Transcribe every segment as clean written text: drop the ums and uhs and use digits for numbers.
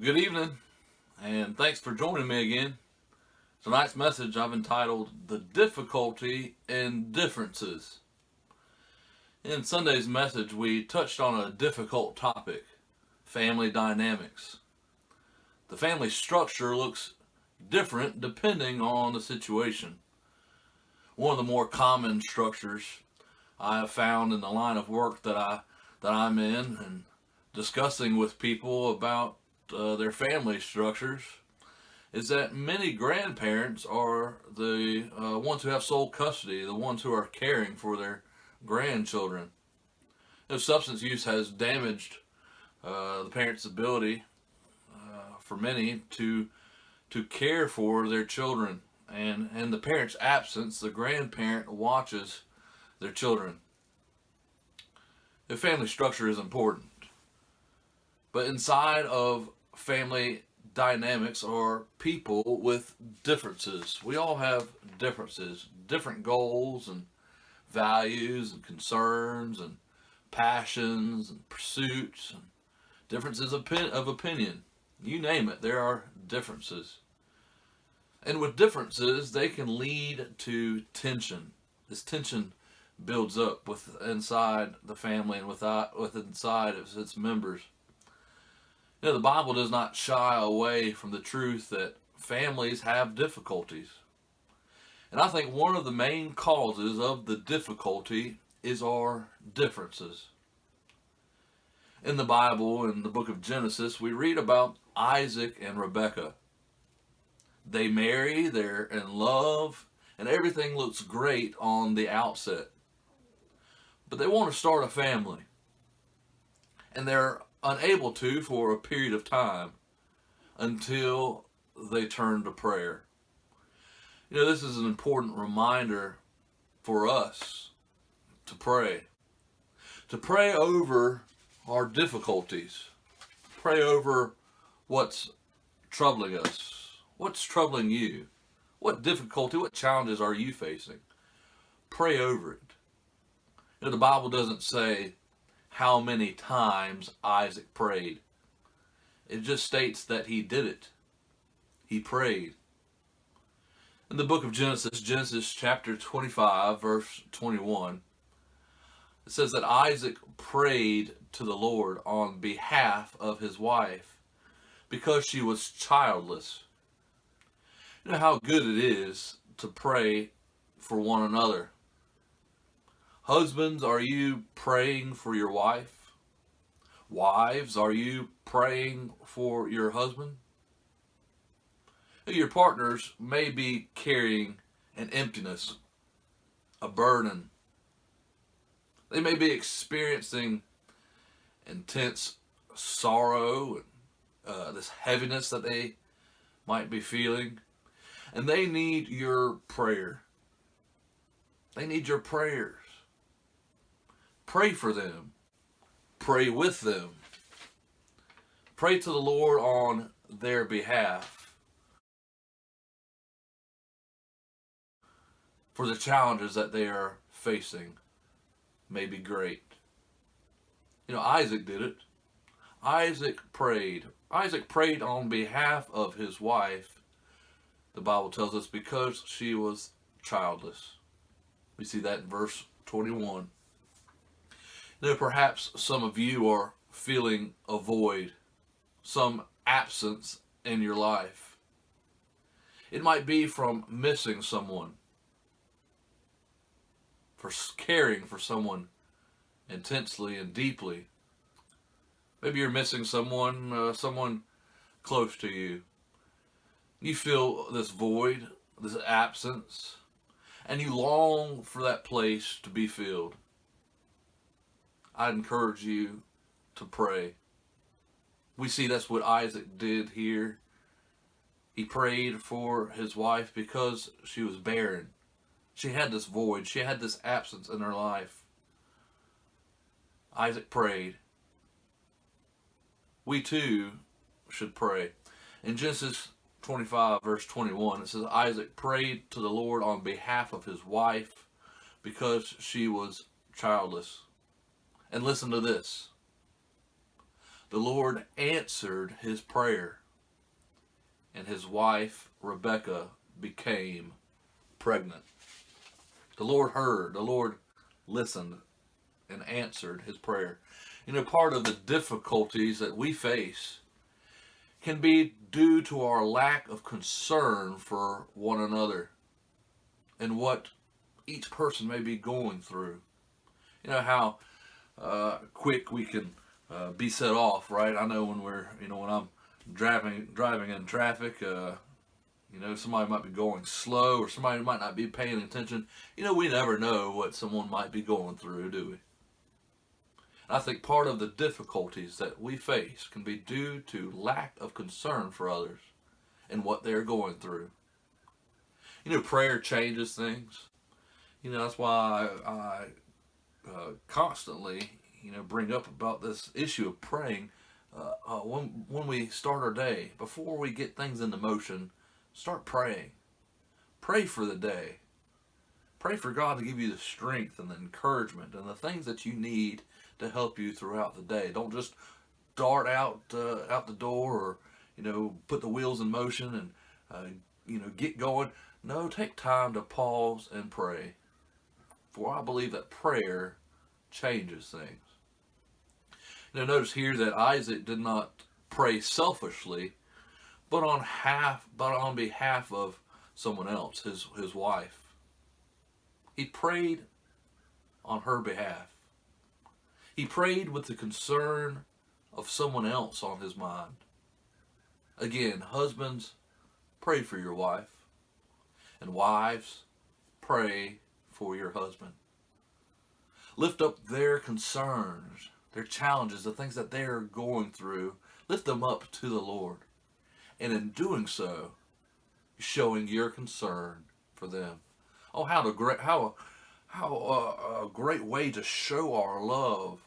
Good evening, and thanks for joining me again. Tonight's message I've entitled The Difficulty in Differences. In Sunday's message, we touched on a difficult topic: family dynamics. The family structure looks different depending on the situation. One of the more common structures I have found in the line of work that I'm in and discussing with people about their family structures is that many grandparents are the ones who have sole custody, the ones who are caring for their grandchildren. Substance use has damaged the parents' ability for many to care for their children, and in the parent's absence, the grandparent watches their children. The family structure is important, but inside of family dynamics are people with differences. We all have differences, different goals and values and concerns and passions and pursuits and differences of opinion. You name it, there are differences. And with differences, they can lead to tension. This tension builds up inside the family and inside of its members. The Bible does not shy away from the truth that families have difficulties. And I think one of the main causes of the difficulty is our differences. In the Bible, in the book of Genesis, we read about Isaac and Rebekah. They marry, they're in love, and everything looks great on the outset. But they want to start a family. And they're unable to for a period of time until they turn to prayer. This is an important reminder for us to pray. To pray over our difficulties. Pray over what's troubling us. What's troubling you? What difficulty, what challenges are you facing? Pray over it. The Bible doesn't say how many times Isaac prayed. It just states that he did it. He prayed. In the book of Genesis chapter 25, verse 21, it says that Isaac prayed to the Lord on behalf of his wife because she was childless. You know how good it is to pray for one another. Husbands, are you praying for your wife? Wives, are you praying for your husband? Your partners may be carrying an emptiness, a burden. They may be experiencing intense sorrow and this heaviness that they might be feeling. And they need your prayer. They need your prayers. Pray for them. Pray with them. Pray to the Lord on their behalf for the challenges that they are facing may be great. Isaac did it. Isaac prayed. Isaac prayed on behalf of his wife, the Bible tells us, because she was childless. We see that in verse 21. Perhaps some of you are feeling a void, some absence in your life. It might be from missing someone, for caring for someone intensely and deeply. Maybe you're missing someone close to you. You feel this void, this absence, and you long for that place to be filled. I'd encourage you to pray. We see that's what Isaac did here. He prayed for his wife because she was barren. She had this void. She had this absence in her life. Isaac prayed. We too should pray. In Genesis 25, verse 21, it says, Isaac prayed to the Lord on behalf of his wife because she was childless. And listen to this. the Lord answered his prayer, and his wife, Rebecca, became pregnant. The Lord heard, the Lord listened, and answered his prayer. Part of the difficulties that we face can be due to our lack of concern for one another and what each person may be going through. How quick we can be set off, right? I know when I'm driving in traffic, somebody might be going slow or somebody might not be paying attention. We never know what someone might be going through, do we? I think part of the difficulties that we face can be due to lack of concern for others and what they're going through. Prayer changes things. That's why I constantly, bring up about this issue of praying when we start our day. Before we get things into motion, start praying. Pray for the day. Pray for God to give you the strength and the encouragement and the things that you need to help you throughout the day. Don't just dart out the door or put the wheels in motion and get going. No, take time to pause and pray. For I believe that prayer changes things. Notice here that Isaac did not pray selfishly, but on behalf of someone else, his wife. He prayed on her behalf. He prayed with the concern of someone else on his mind. Again, husbands, pray for your wife. And wives, pray for your husband. Lift up their concerns, their challenges, the things that they are going through. Lift them up to the Lord. And in doing so, showing your concern for them. Oh, how a great way to show our love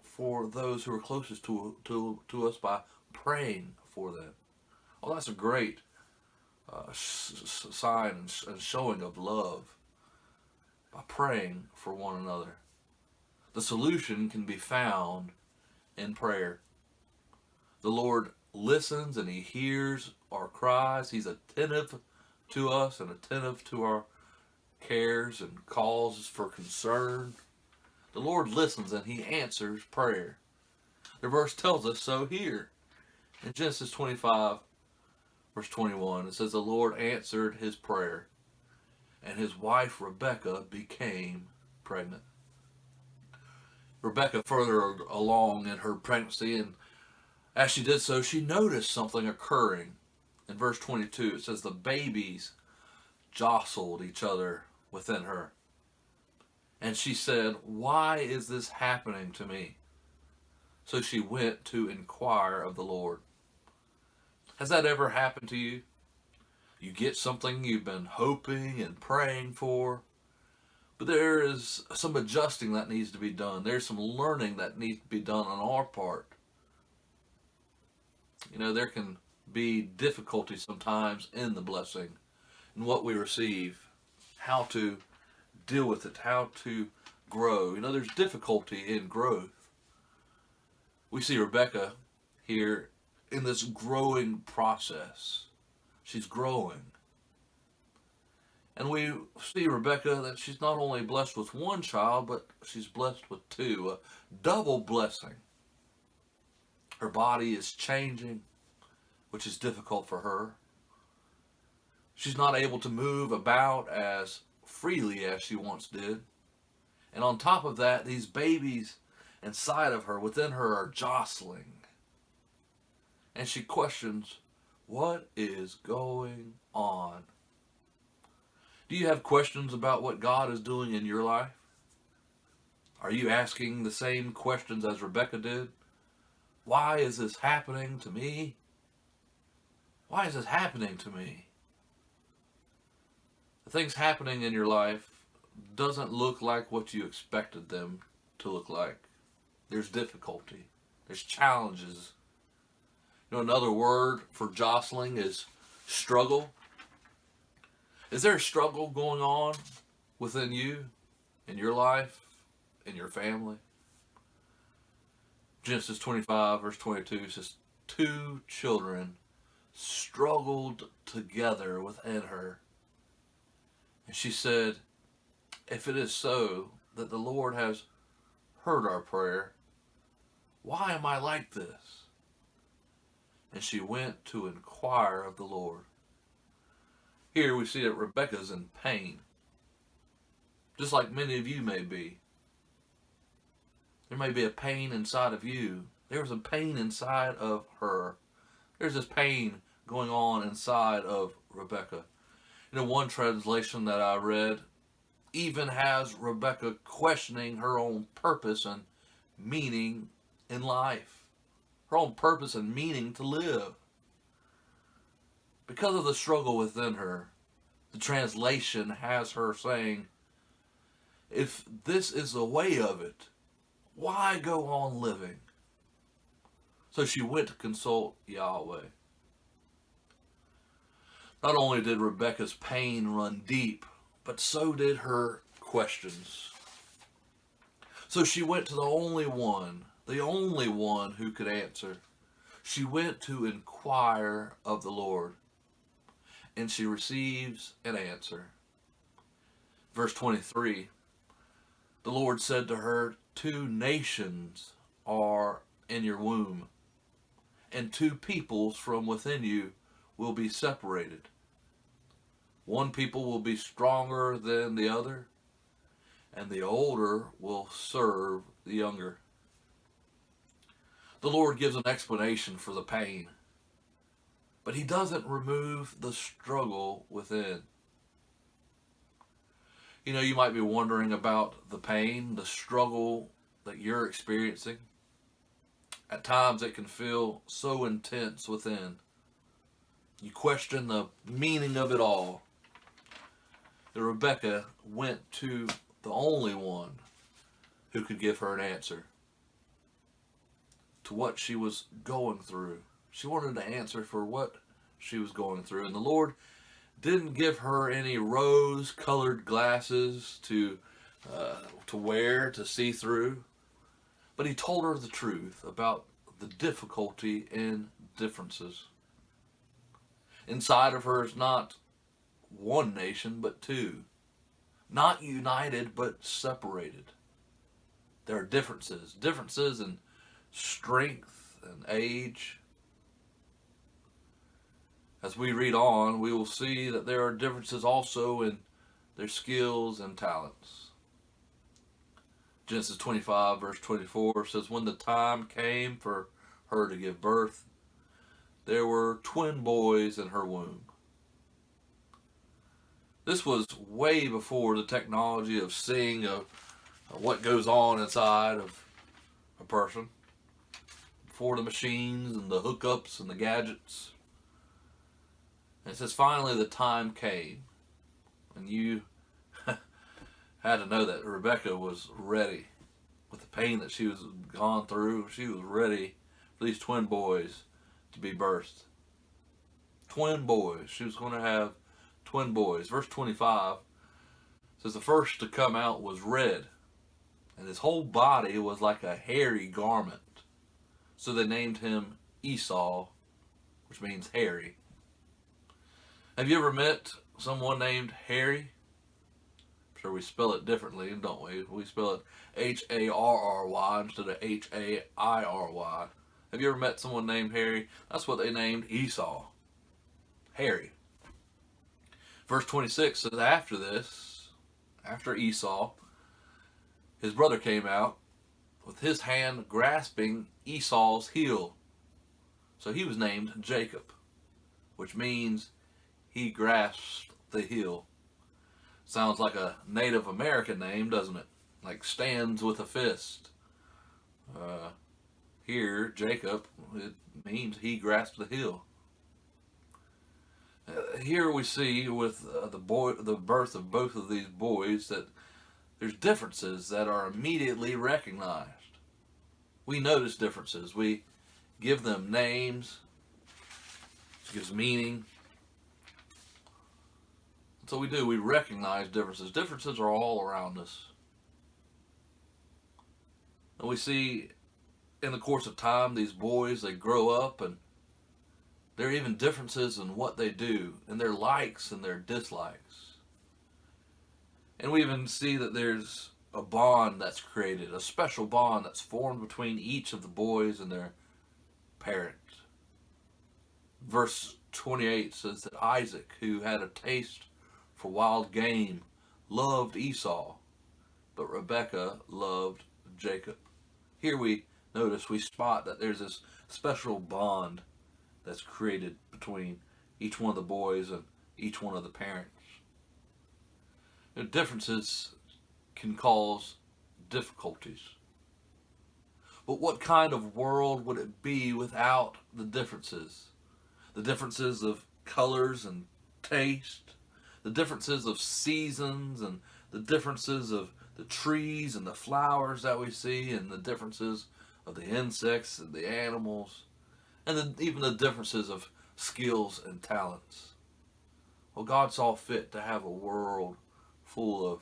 for those who are closest to us by praying for them. Oh, that's a great sign and showing of love by praying for one another. The solution can be found in prayer. The Lord listens and he hears our cries. He's attentive to us and attentive to our cares and calls for concern. The Lord listens and he answers prayer. The verse tells us so here. In Genesis 25, verse 21, it says, the Lord answered his prayer, and his wife Rebecca became pregnant. Rebecca further along in her pregnancy, and as she did so, she noticed something occurring. In verse 22, it says the babies jostled each other within her. And she said, why is this happening to me? So she went to inquire of the Lord. Has that ever happened to you? You get something you've been hoping and praying for, but there is some adjusting that needs to be done. There's some learning that needs to be done on our part. There can be difficulty sometimes in the blessing, in what we receive, how to deal with it, how to grow. There's difficulty in growth. We see Rebecca here in this growing process. She's growing. And we see Rebecca that she's not only blessed with one child, but she's blessed with two. A double blessing. Her body is changing, which is difficult for her. She's not able to move about as freely as she once did. And on top of that, these babies inside of her, within her, are jostling. And she questions, what is going on? Do you have questions about what God is doing in your life? Are you asking the same questions as Rebecca did? Why is this happening to me? Why is this happening to me? The things happening in your life doesn't look like what you expected them to look like. There's difficulty. There's challenges. Another word for jostling is struggle. Is there a struggle going on within you, in your life, in your family? Genesis 25, verse 22 says, two children struggled together within her. And she said, if it is so that the Lord has heard our prayer, why am I like this? And she went to inquire of the Lord. Here we see that Rebekah's in pain, just like many of you may be. There may be a pain inside of you. There was a pain inside of her. There's this pain going on inside of Rebekah. One translation that I read even has Rebekah questioning her own purpose and meaning in life, her own purpose and meaning to live. Because of the struggle within her, the translation has her saying, if this is the way of it, why go on living? So she went to consult Yahweh. Not only did Rebekah's pain run deep, but so did her questions. So she went to the only one who could answer. She went to inquire of the Lord, and she receives an answer. Verse 23, the Lord said to her, 2 nations are in your womb, and 2 peoples from within you will be separated. One people will be stronger than the other, and the older will serve the younger. The Lord gives an explanation for the pain, but he doesn't remove the struggle within. You might be wondering about the pain, the struggle that you're experiencing. At times it can feel so intense within. You question the meaning of it all. Rebekah went to the only one who could give her an answer to what she was going through. She wanted an answer for what she was going through. And the Lord didn't give her any rose-colored glasses to wear, to see through. But he told her the truth about the difficulty in differences. Inside of her is not one nation, but 2. Not united, but separated. There are differences in strength and age. As we read on, we will see that there are differences also in their skills and talents. Genesis 25, verse 24 says, when the time came for her to give birth, there were twin boys in her womb. This was way before the technology of seeing what goes on inside of a person. Before the machines and the hookups and the gadgets. And it says, finally the time came. And you had to know that Rebekah was ready. With the pain that she was gone through, she was ready for these twin boys to be birthed. Twin boys. She was going to have twin boys. Verse 25 says the first to come out was red, and his whole body was like a hairy garment. So they named him Esau, which means hairy. Have you ever met someone named Harry? I'm sure we spell it differently, don't we? We spell it Harry instead of Hairy. Have you ever met someone named Harry? That's what they named Esau. Harry. Verse 26 says, after Esau, his brother came out with his hand grasping Esau's heel. So he was named Jacob, which means he grasped the heel. Sounds like a Native American name, doesn't it? Like stands with a fist. Here, Jacob, it means he grasped the heel. Here we see with the birth of both of these boys that there's differences that are immediately recognized. We notice differences. We give them names. It gives meaning. So we do. We recognize differences. Differences are all around us. And we see in the course of time, these boys, they grow up, and there are even differences in what they do, and their likes and their dislikes. And we even see that there's a bond that's created, a special bond that's formed between each of the boys and their parents. Verse 28 says that Isaac, who had a taste for wild game, loved Esau, but Rebekah loved Jacob. Here we spot that there's this special bond that's created between each one of the boys and each one of the parents. The differences can cause difficulties. But what kind of world would it be without the differences? The differences of colors and taste, the differences of seasons, and the differences of the trees and the flowers that we see, and the differences of the insects and the animals, and even the differences of skills and talents. Well, God saw fit to have a world full of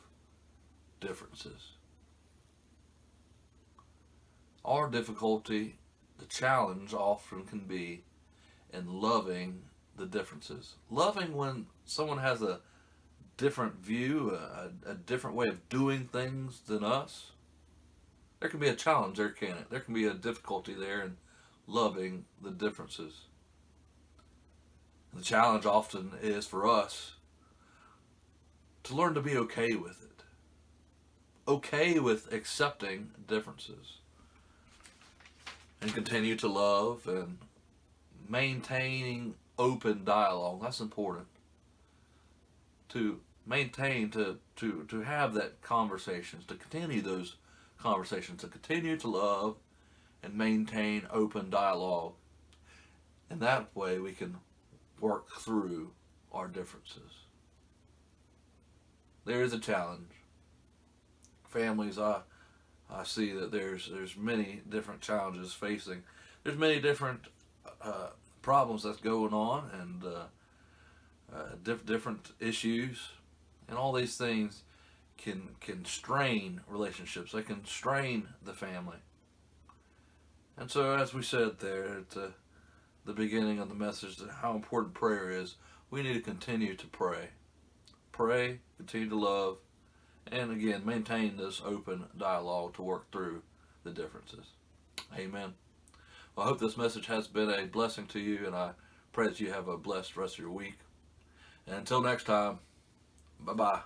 differences. Our difficulty, the challenge often can be in loving the differences. Loving when someone has a different view, a different way of doing things than us. There can be a challenge there, can't it? There can be a difficulty there in loving the differences. The challenge often is for us to learn to be okay with it. Okay with accepting differences. And continue to love and maintaining open dialogue. That's important. To maintain, to have that conversations, to continue those conversations, to continue to love and maintain open dialogue. And that way we can work through our differences. There is a challenge. Families, I see that there's many different challenges facing. There's many different problems that's going on, and different issues, and all these things can strain relationships. They can strain the family. And so, as we said there at the beginning of the message, how important prayer is, we need to continue to pray. Pray, continue to love, and again, maintain this open dialogue to work through the differences. Amen. Well, I hope this message has been a blessing to you, and I pray that you have a blessed rest of your week. And until next time, bye-bye.